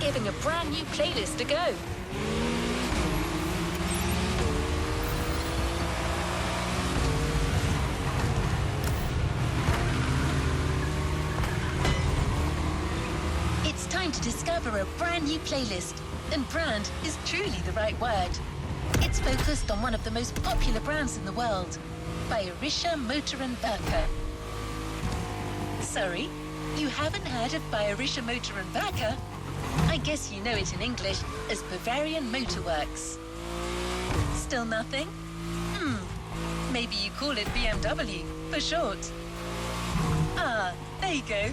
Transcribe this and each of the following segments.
giving a brand new playlist a go. It's time to discover a brand new playlist, and brand is truly the right word. It's focused on one of the most popular brands in the world, Bayerischer Motor & Werke. Sorry, you haven't heard of Bayerischer Motor & Werke? I guess you know it in English as Bavarian Motor Works. Still nothing? Maybe you call it BMW for short. Ah, there you go.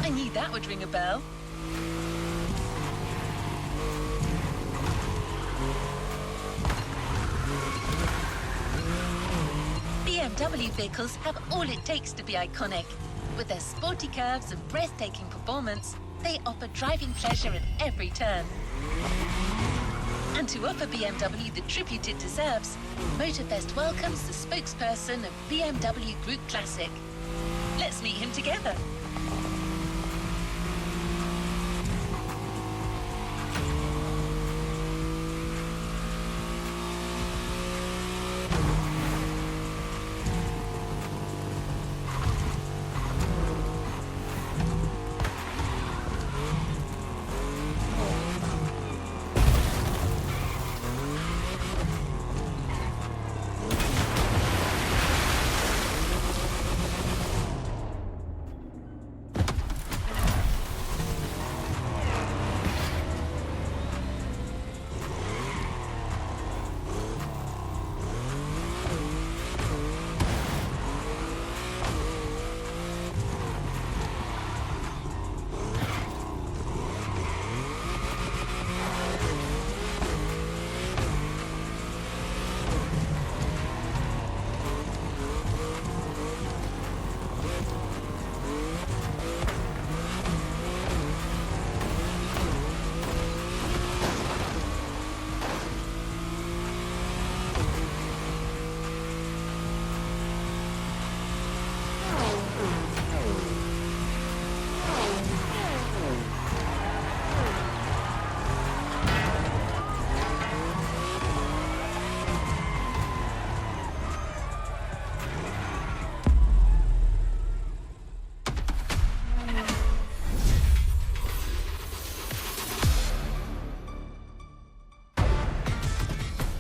I knew that would ring a bell. BMW vehicles have all it takes to be iconic. With their sporty curves and breathtaking performance, they offer driving pleasure at every turn. And to offer BMW the tribute it deserves, Motorfest welcomes the spokesperson of BMW Group Classic. Let's meet him together.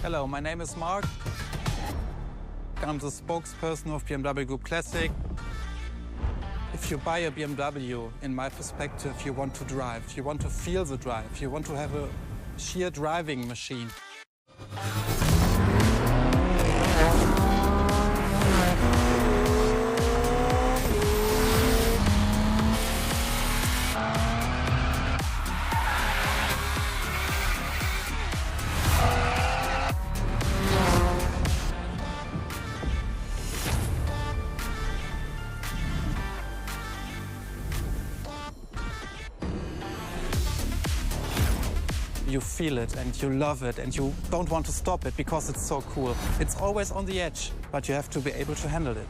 Hello, my name is Mark. I'm the spokesperson of BMW Group Classic. If you buy a BMW, in my perspective, you want to drive, you want to feel the drive, you want to have a sheer driving machine. You feel it and you love it and you don't want to stop it because it's so cool. It's always on the edge, but you have to be able to handle it.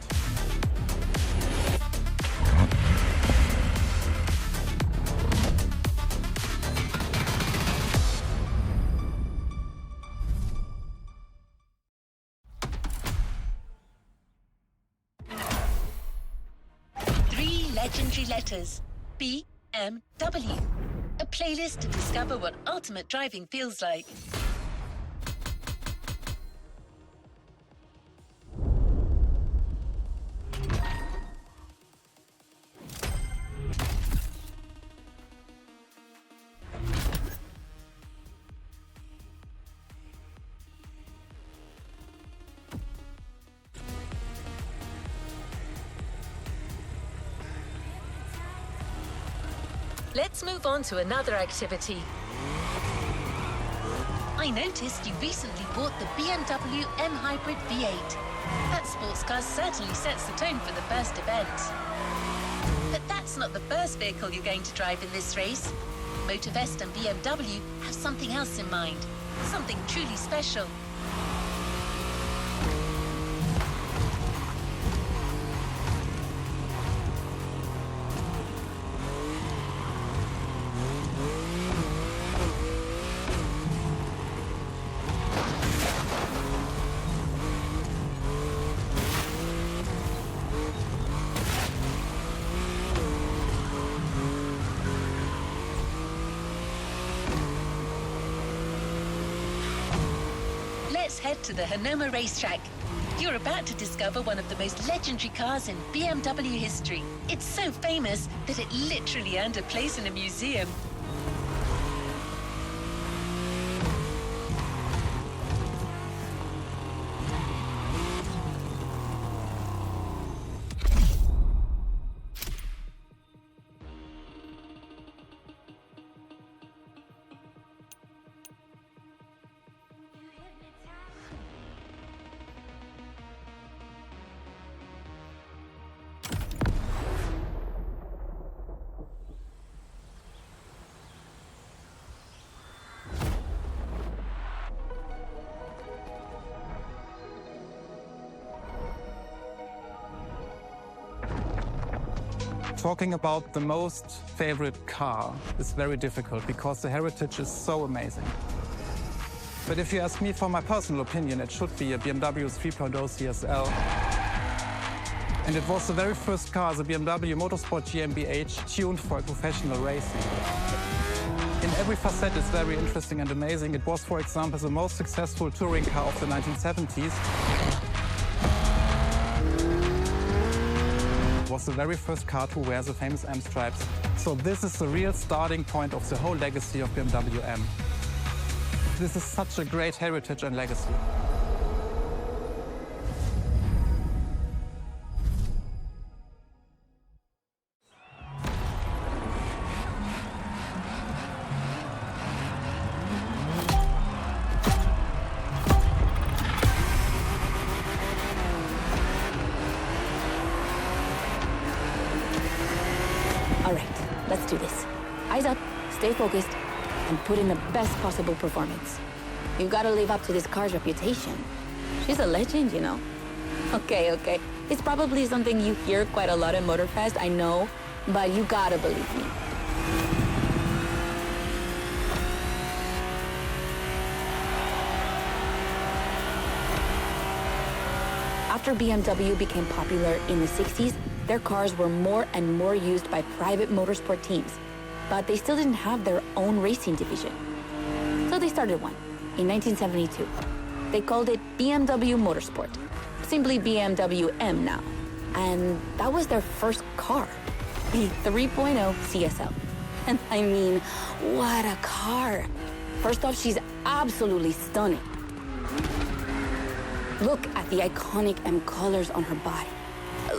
Three legendary letters. BMW. A playlist to discover what ultimate driving feels like. Let's move on to another activity. I noticed you recently bought the BMW M Hybrid V8. That sports car certainly sets the tone for the first event. But that's not the first vehicle you're going to drive in this race. Motorfest and BMW have something else in mind, something truly special. let's head to the Hanoma racetrack. You're about to discover one of the most legendary cars in BMW history. It's so famous that it literally earned a place in a museum. Talking about the most favorite car is very difficult because the heritage is so amazing. But if you ask me for my personal opinion, it should be a BMW 3.0 CSL. And it was the very first car, the BMW Motorsport GmbH, tuned for professional racing. In every facet, it's very interesting and amazing. It was, for example, the most successful touring car of the 1970s. Was the very first car to wear the famous M stripes. So this is the real starting point of the whole legacy of BMW M. This is such a great heritage and legacy. All right, let's do this. Eyes up, stay focused, and put in the best possible performance. You've got to live up to this car's reputation. She's a legend, you know. Okay. It's probably something you hear quite a lot at Motorfest, I know, but you gotta believe me. After BMW became popular in the 60s, their cars were more and more used by private motorsport teams, but they still didn't have their own racing division. So they started one in 1972. They called it BMW Motorsport, simply BMW M now. And that was their first car, the 3.0 CSL. And I mean, what a car. First off, she's absolutely stunning. Look at the iconic M colors on her body.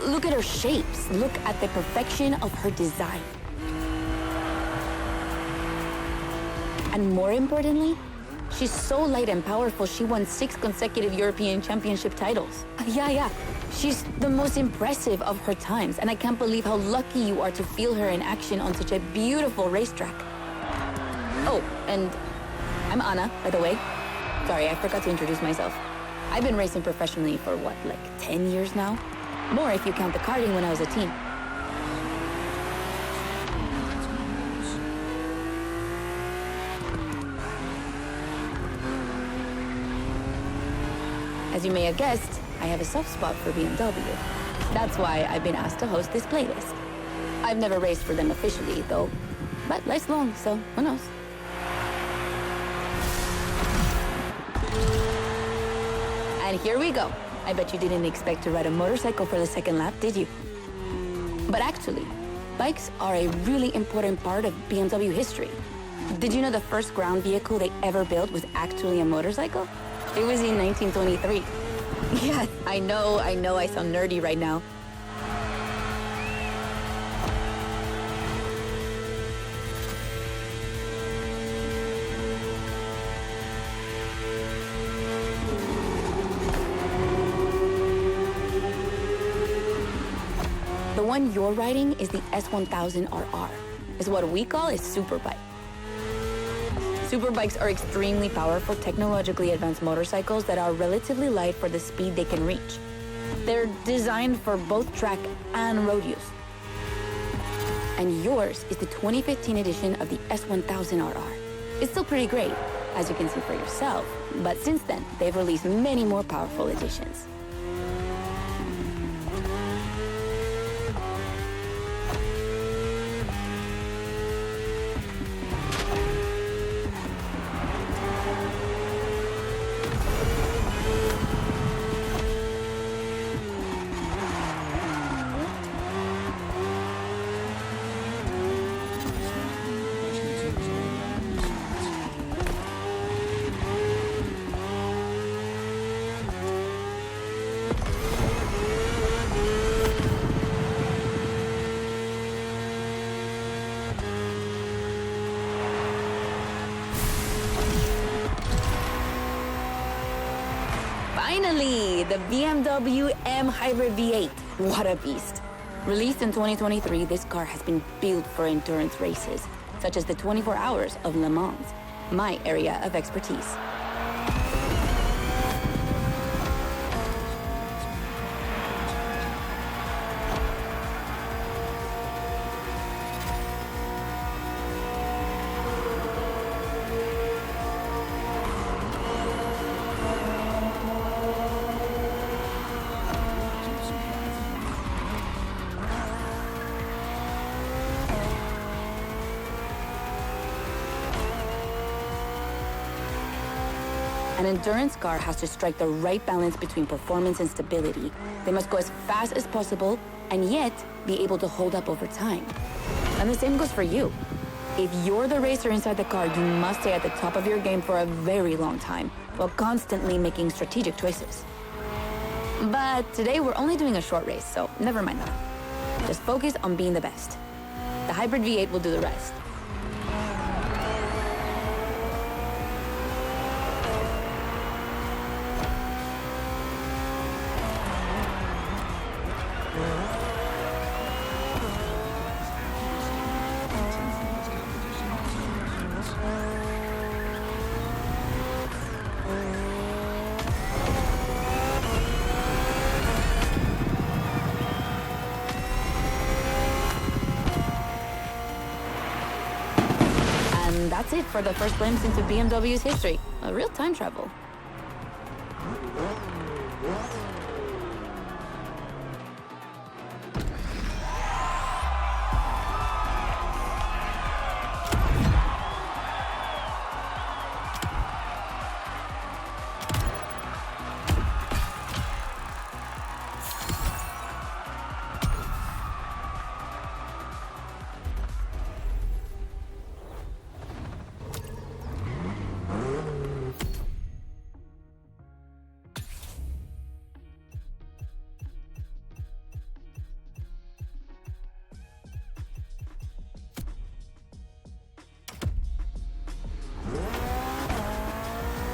Look at her shapes. Look at the perfection of her design. And more importantly, she's so light and powerful, she won 6 consecutive European Championship titles. Yeah. She's the most impressive of her times, and I can't believe how lucky you are to feel her in action on such a beautiful racetrack. Oh, and I'm Anna, by the way. Sorry, I forgot to introduce myself. I've been racing professionally for what, like 10 years now? More if you count the karting when I was a teen. As you may have guessed, I have a soft spot for BMW. That's why I've been asked to host this playlist. I've never raced for them officially, though, but life's long, so who knows? And here we go. I bet you didn't expect to ride a motorcycle for the second lap, did you? But actually, bikes are a really important part of BMW history. Did you know the first ground vehicle they ever built was actually a motorcycle? It was in 1923. Yeah, I know I sound nerdy right now. The one you're riding is the S1000RR. It's what we call a superbike. Superbikes are extremely powerful, technologically advanced motorcycles that are relatively light for the speed they can reach. They're designed for both track and road use. And yours is the 2015 edition of the S1000RR. It's still pretty great, as you can see for yourself, but since then, they've released many more powerful editions. Finally, the BMW M Hybrid V8. What a beast. Released in 2023, this car has been built for endurance races, such as the 24 Hours of Le Mans, my area of expertise. An endurance car has to strike the right balance between performance and stability. They must go as fast as possible and yet be able to hold up over time. And the same goes for you. If you're the racer inside the car, you must stay at the top of your game for a very long time while constantly making strategic choices. But today we're only doing a short race, so never mind that. Just focus on being the best. The Hybrid V8 will do the rest. And that's it for the first glimpse into BMW's history. A real time travel.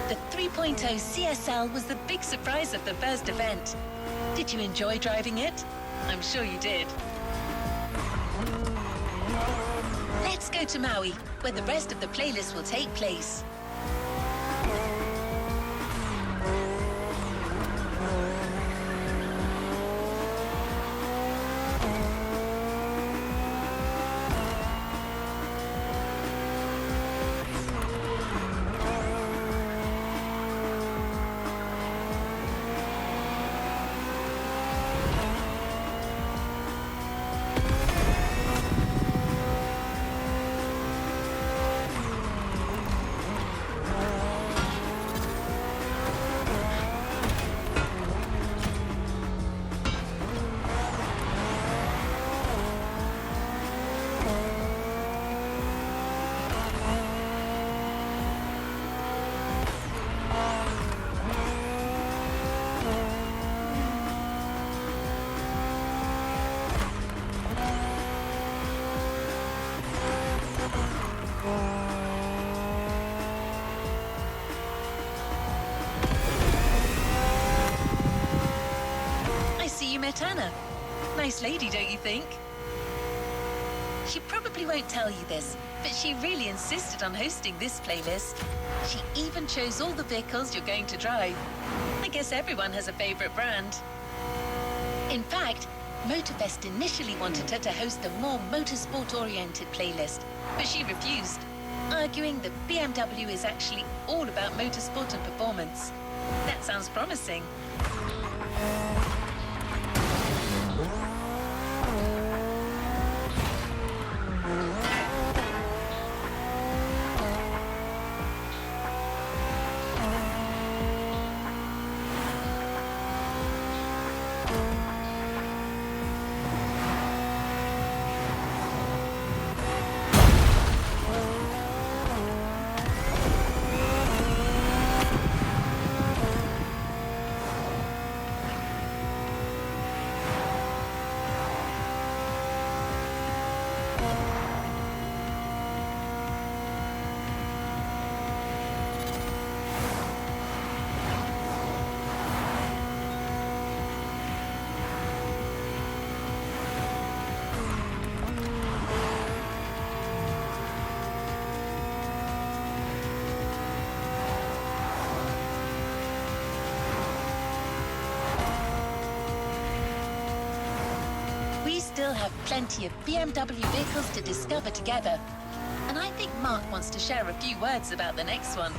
The 3.0 CSL was the big surprise of the first event. Did you enjoy driving it? I'm sure you did. Let's go to Maui, where the rest of the playlist will take place. Anna. Nice lady, don't you think? She probably won't tell you this, but she really insisted on hosting this playlist. She even chose all the vehicles you're going to drive. I guess everyone has a favorite brand. In fact, Motorfest initially wanted her to host a more motorsport-oriented playlist, but she refused, arguing that BMW is actually all about motorsport and performance. That sounds promising. still have plenty of BMW vehicles to discover together. And I think Mark wants to share a few words about the next one.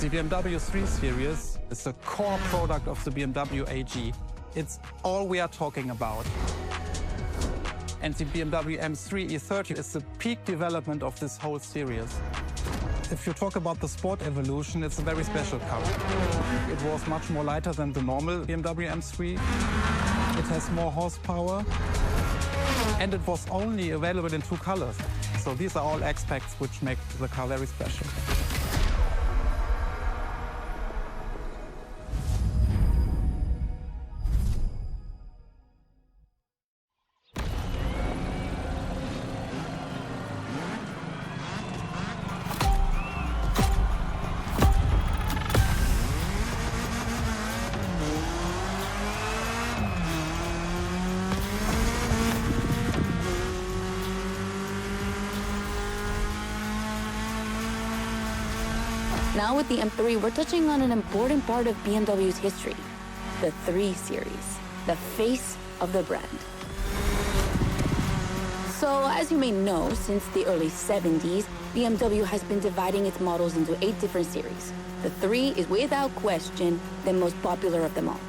The BMW 3 Series is the core product of the BMW AG. It's all we are talking about. And the BMW M3 E30 is the peak development of this whole series. If you talk about the sport evolution, it's a very special car. It was much more lighter than the normal BMW M3. It has more horsepower. And it was only available in 2 colors. So these are all aspects which make the car very special. Now with the M3, we're touching on an important part of BMW's history, the 3 Series, the face of the brand. So as you may know, since the early 70s, BMW has been dividing its models into 8 different series. The 3 is without question the most popular of them all.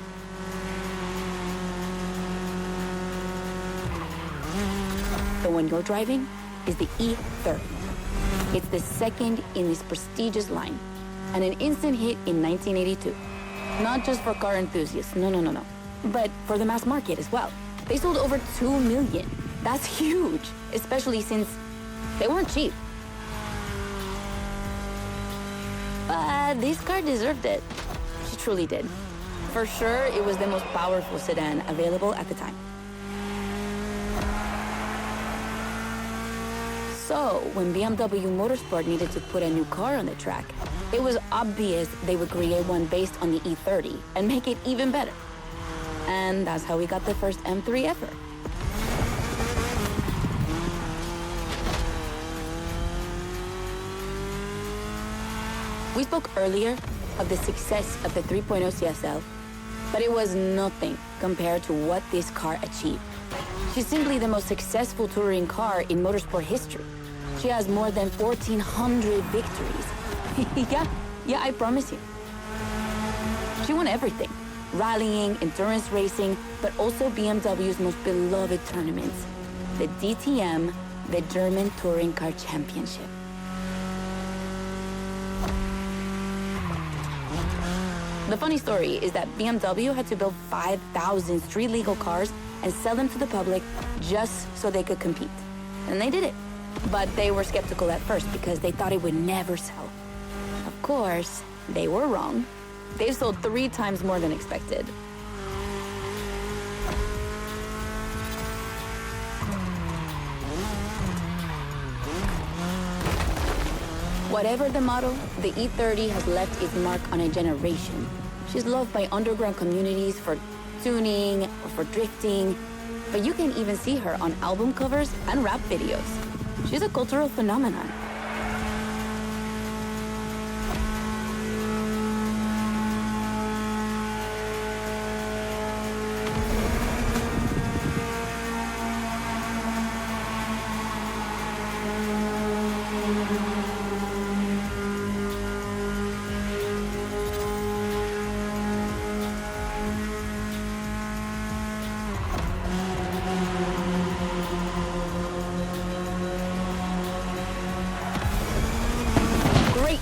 The one you're driving is the E30. It's the second in this prestigious line, and an instant hit in 1982. Not just for car enthusiasts, no, but for the mass market as well. They sold over 2 million. That's huge, especially since they weren't cheap. But this car deserved it. She truly did. For sure, it was the most powerful sedan available at the time. So, when BMW Motorsport needed to put a new car on the track, it was obvious they would create one based on the E30 and make it even better. And that's how we got the first M3 ever. We spoke earlier of the success of the 3.0 CSL, but it was nothing compared to what this car achieved. She's simply the most successful touring car in motorsport history. She has more than 1,400 victories. yeah, I promise you. She won everything. Rallying, endurance racing, but also BMW's most beloved tournaments. The DTM, the German Touring Car Championship. The funny story is that BMW had to build 5,000 street-legal cars and sell them to the public just so they could compete. And they did it. But they were skeptical at first because they thought it would never sell. Of course, they were wrong. They've sold 3 times more than expected. Whatever the model, the E30 has left its mark on a generation. She's loved by underground communities for tuning or for drifting, but you can even see her on album covers and rap videos. She's a cultural phenomenon.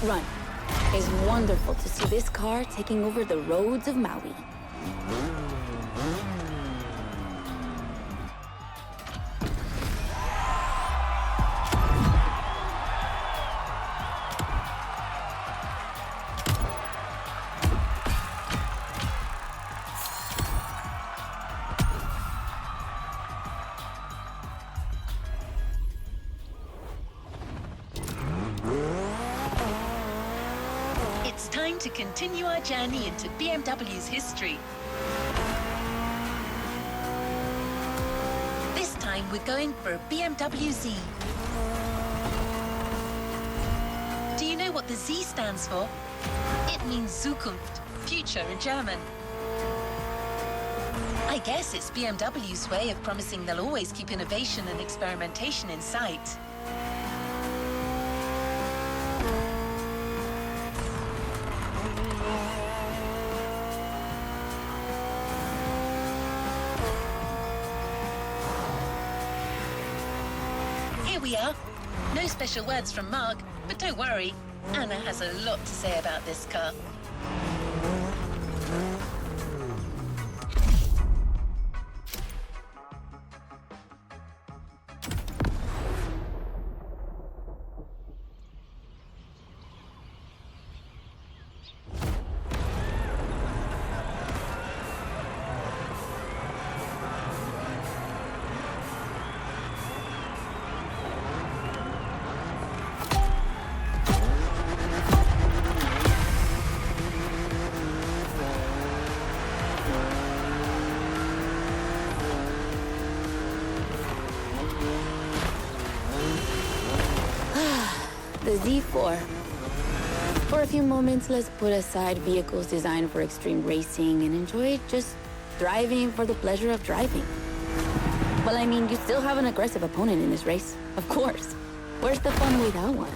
Run. It's wonderful to see this car taking over the roads of Maui. time to continue our journey into BMW's history. This time we're going for a BMW Z. Do you know what the Z stands for? It means Zukunft, future in German. I guess it's BMW's way of promising they'll always keep innovation and experimentation in sight. Here we are. No special words from Mark, but don't worry, Anna has a lot to say about this car. The Z4. For a few moments, let's put aside vehicles designed for extreme racing and enjoy just driving for the pleasure of driving. Well, I mean, you still have an aggressive opponent in this race, of course. Where's the fun without one?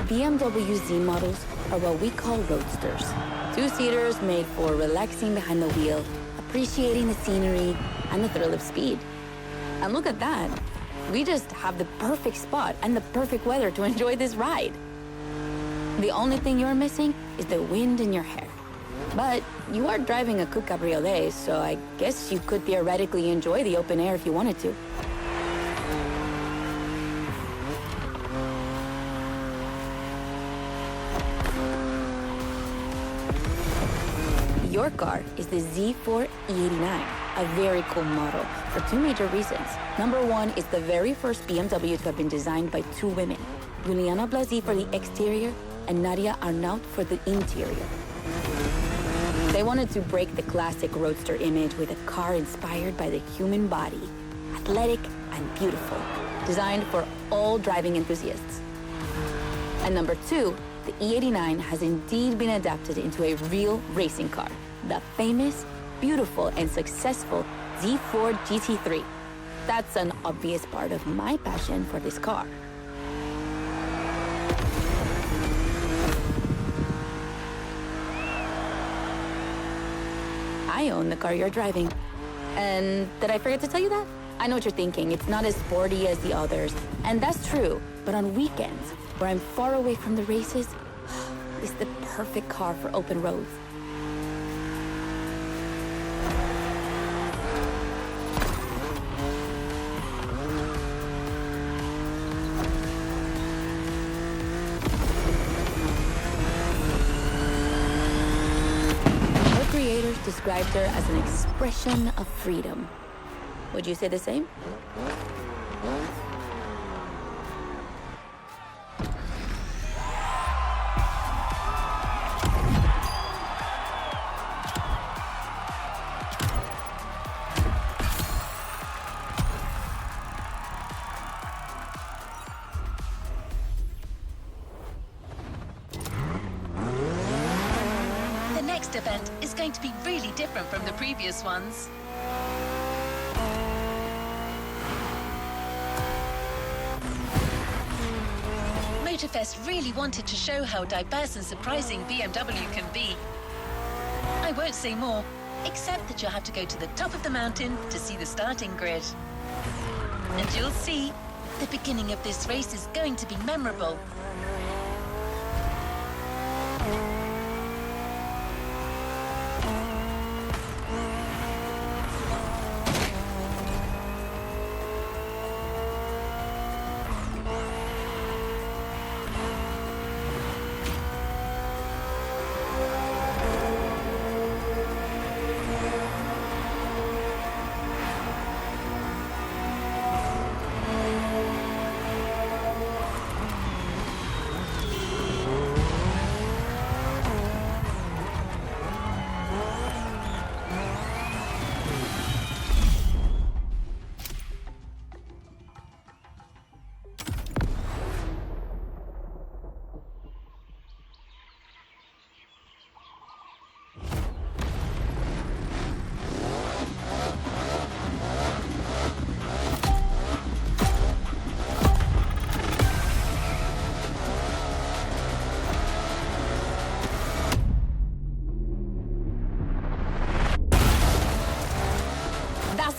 BMW Z models are what we call roadsters. Two-seaters made for relaxing behind the wheel, appreciating the scenery and the thrill of speed. And look at that. We just have the perfect spot and the perfect weather to enjoy this ride. The only thing you're missing is the wind in your hair. But you are driving a coupe cabriolet, so I guess you could theoretically enjoy the open air if you wanted to. Your car is the Z4 E89, a very cool model for two major reasons. Number one, it's the very first BMW to have been designed by two women, Juliana Blasi for the exterior and Nadia Arnaut for the interior. They wanted to break the classic roadster image with a car inspired by the human body, athletic and beautiful, designed for all driving enthusiasts. And number two, the E89 has indeed been adapted into a real racing car, the famous, beautiful, and successful Z4 GT3. That's an obvious part of my passion for this car. I own the car you're driving. And did I forget to tell you that? I know what you're thinking. It's not as sporty as the others. And that's true. But on weekends, where I'm far away from the races, it's the perfect car for open roads. Her creators described her as an expression of freedom. Would you say the same? The next event is going to be really different from the previous ones. Motorfest really wanted to show how diverse and surprising BMW can be. I won't say more, except that you'll have to go to the top of the mountain to see the starting grid. And you'll see, the beginning of this race is going to be memorable.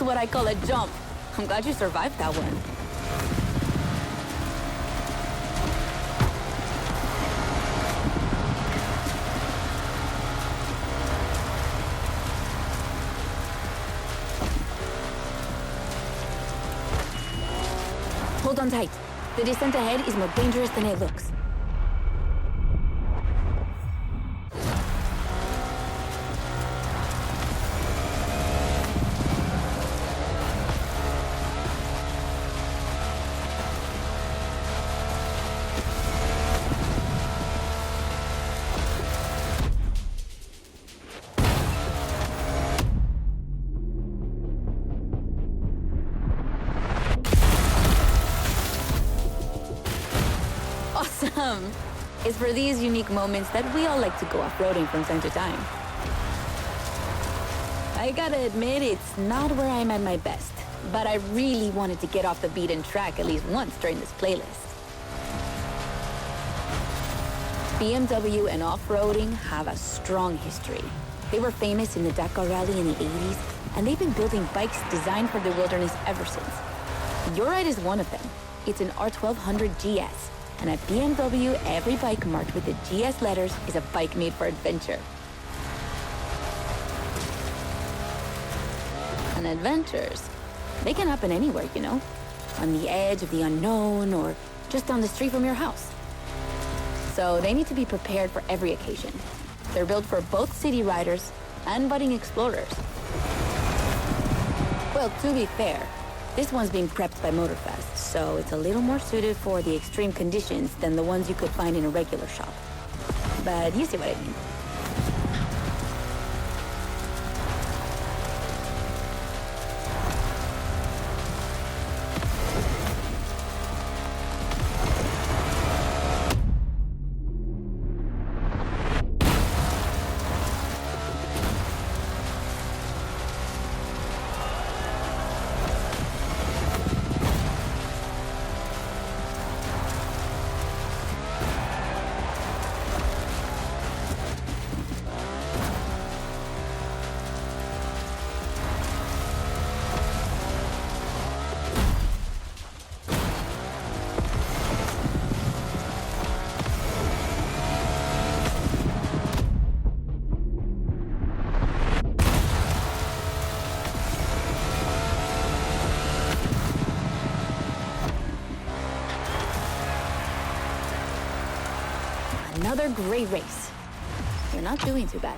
That's what I call a jump. I'm glad you survived that one. Hold on tight. The descent ahead is more dangerous than it looks. Awesome! It's for these unique moments that we all like to go off-roading from time to time. I gotta admit, it's not where I'm at my best, but I really wanted to get off the beaten track at least once during this playlist. BMW and off-roading have a strong history. They were famous in the Dakar Rally in the 80s, and they've been building bikes designed for the wilderness ever since. Your ride is one of them. It's an R1200 GS. And at BMW, every bike marked with the GS letters is a bike made for adventure. And adventures, they can happen anywhere, you know? On the edge of the unknown or just down the street from your house. So they need to be prepared for every occasion. They're built for both city riders and budding explorers. Well, to be fair, this one's being prepped by Motorfest, so it's a little more suited for the extreme conditions than the ones you could find in a regular shop. But you see what I mean. Another great race. You're not doing too bad.